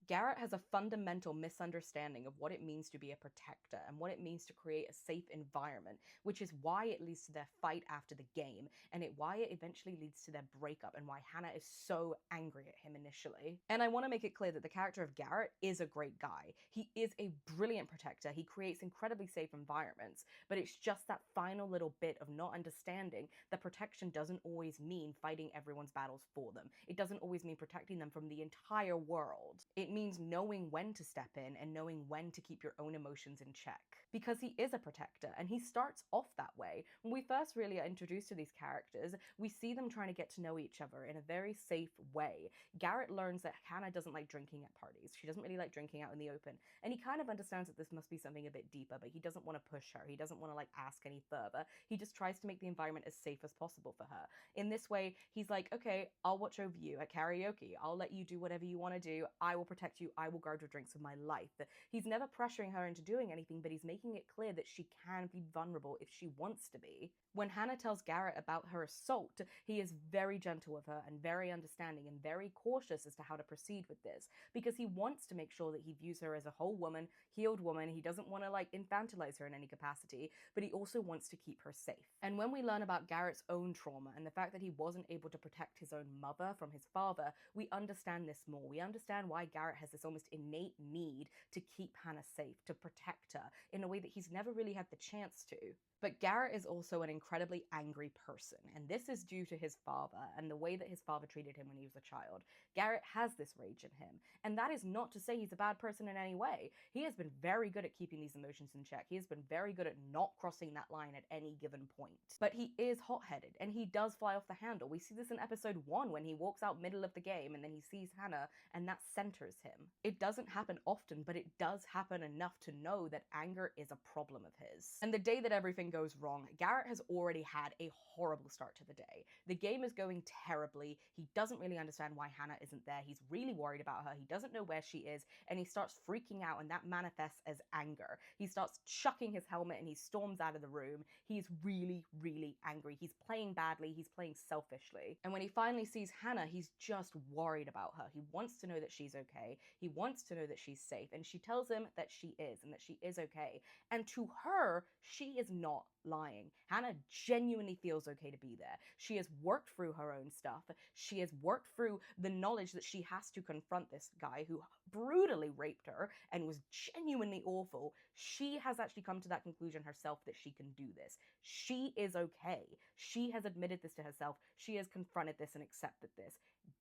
Garrett has a fundamental misunderstanding of what it means to be a protector and what it means to create a safe environment, which is why it leads to their fight after the game, and why it eventually leads to their breakup, and why Hannah is so angry at him initially. And I want to make it clear that the character of Garrett is a great guy. He is a brilliant protector. He creates incredibly safe environments, but it's just that final little bit of not understanding that protection doesn't always mean fighting everyone's battles for them. It doesn't always mean protecting them from the entire world. It means knowing when to step in and knowing when to keep your own emotions in check. Because he is a protector, and he starts off that way. When we first really are introduced to these characters, we see them trying to get to know each other in a very safe way. Garrett learns that Hannah doesn't like drinking at parties. She doesn't really like drinking out in the open. And he kind of understands that this must be something a bit deeper, but he doesn't want to push her. He doesn't want to like ask any further. He just tries to make the environment as safe as possible for her. In this way, he's like, okay, I'll watch over you at karaoke. I'll let you do whatever you want to do. I will protect you. I will guard your drinks with my life. He's never pressuring her into doing anything, but he's making it clear that she can be vulnerable if she wants to be. When Hannah tells Garrett about her assault, he is very gentle with her and very understanding and very cautious as to how to proceed with this, because he wants to make sure that he views her as a whole woman, healed woman. He doesn't want to like infantilize her in any capacity, but he also wants to keep her safe. And when we learn about Garrett's own trauma and the fact that he wasn't able to protect his own mother from his father, we understand this more. We understand why Garrett has this almost innate need to keep Hannah safe, to protect her in a way that he's never really had the chance to. But Garrett is also an incredibly angry person, and this is due to his father and the way that his father treated him when he was a child. Garrett has this rage in him, and that is not to say he's a bad person in any way. He has been very good at keeping these emotions in check. He has been very good at not crossing that line at any given point. But he is hot-headed, and he does fly off the handle. We see this in episode 1 when he walks out middle of the game and then he sees Hannah, and that centers him. It doesn't happen often, but it does happen enough to know that anger is a problem of his. And the day that everything goes wrong, Garrett has already had a horrible start to the day. The game is going terribly. He doesn't really understand why Hannah isn't there. He's really worried about her. He doesn't know where she is, and he starts freaking out, and that manifests as anger. He starts chucking his helmet and he storms out of the room. He's really, really angry. He's playing badly. He's playing selfishly. And when he finally sees Hannah, he's just worried about her. He wants to know that she's okay. He wants to know that she's safe, and she tells him that she is, and that she is okay. And to her, she is not lying. Hannah genuinely feels okay to be there. She has worked through her own stuff. She has worked through the knowledge that she has to confront this guy who brutally raped her and was genuinely awful. She has actually come to that conclusion herself that she can do this. She is okay. She has admitted this to herself. She has confronted this and accepted this.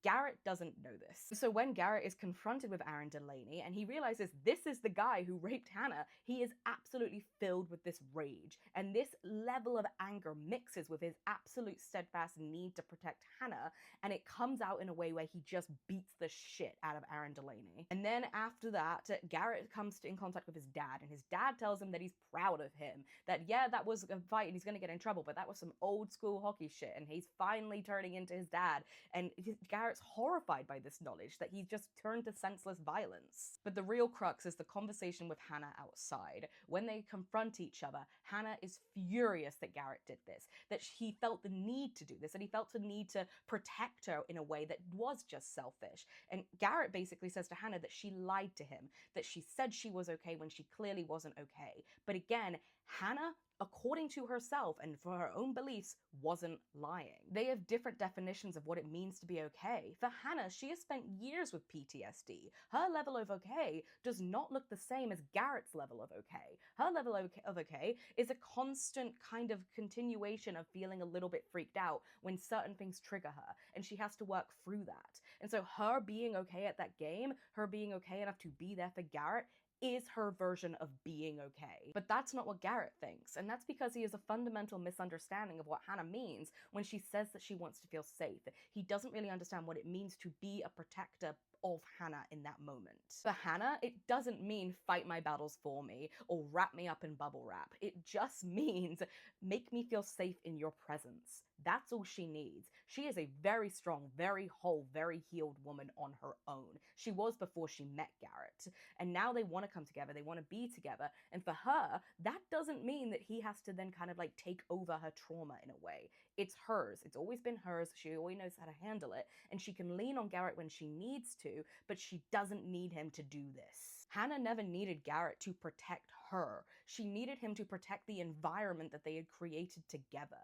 Garrett doesn't know this. So when Garrett is confronted with Aaron Delaney and he realizes this is the guy who raped Hannah, he is absolutely filled with this rage. And this level of anger mixes with his absolute steadfast need to protect Hannah, and it comes out in a way where he just beats the shit out of Aaron Delaney. And then after that, Garrett comes in contact with his dad, and his dad tells him that he's proud of him, that yeah, that was a fight and he's gonna get in trouble, but that was some old school hockey shit, and he's finally turning into his dad. And Garrett's horrified by this knowledge that he's just turned to senseless violence. But the real crux is the conversation with Hannah outside. When they confront each other, Hannah is furious that Garrett did this, that he felt the need to do this, and he felt the need to protect her in a way that was just selfish. And Garrett basically says to Hannah that she lied to him, that she said she was okay when she clearly wasn't okay. But again, Hannah, according to herself and for her own beliefs, wasn't lying. They have different definitions of what it means to be okay. For Hannah, she has spent years with PTSD. Her level of okay does not look the same as Garrett's level of okay. Her level of okay is a constant kind of continuation of feeling a little bit freaked out when certain things trigger her, and she has to work through that. And so her being okay at that game, her being okay enough to be there for Garrett, is her version of being okay. But that's not what Garrett thinks, and that's because he has a fundamental misunderstanding of what Hannah means when she says that she wants to feel safe. He doesn't really understand what it means to be a protector of Hannah in that moment. For Hannah, it doesn't mean fight my battles for me or wrap me up in bubble wrap. It just means make me feel safe in your presence. That's all she needs. She is a very strong, very whole, very healed woman on her own. She was before she met Garrett. And now they want to to come together, they want to be together. And for her, that doesn't mean that he has to then kind of like take over her trauma in a way. It's hers. It's always been hers. She always knows how to handle it. And she can lean on Garrett when she needs to, but she doesn't need him to do this. Hannah never needed Garrett to protect her. She needed him to protect the environment that they had created together.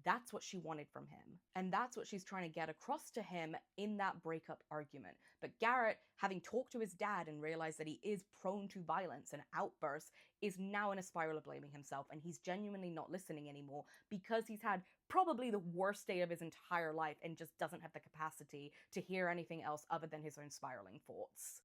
That's what she wanted from him. And that's what she's trying to get across to him in that breakup argument. But Garrett, having talked to his dad and realized that he is prone to violence and outbursts, is now in a spiral of blaming himself, and he's genuinely not listening anymore because he's had probably the worst day of his entire life and just doesn't have the capacity to hear anything else other than his own spiraling thoughts.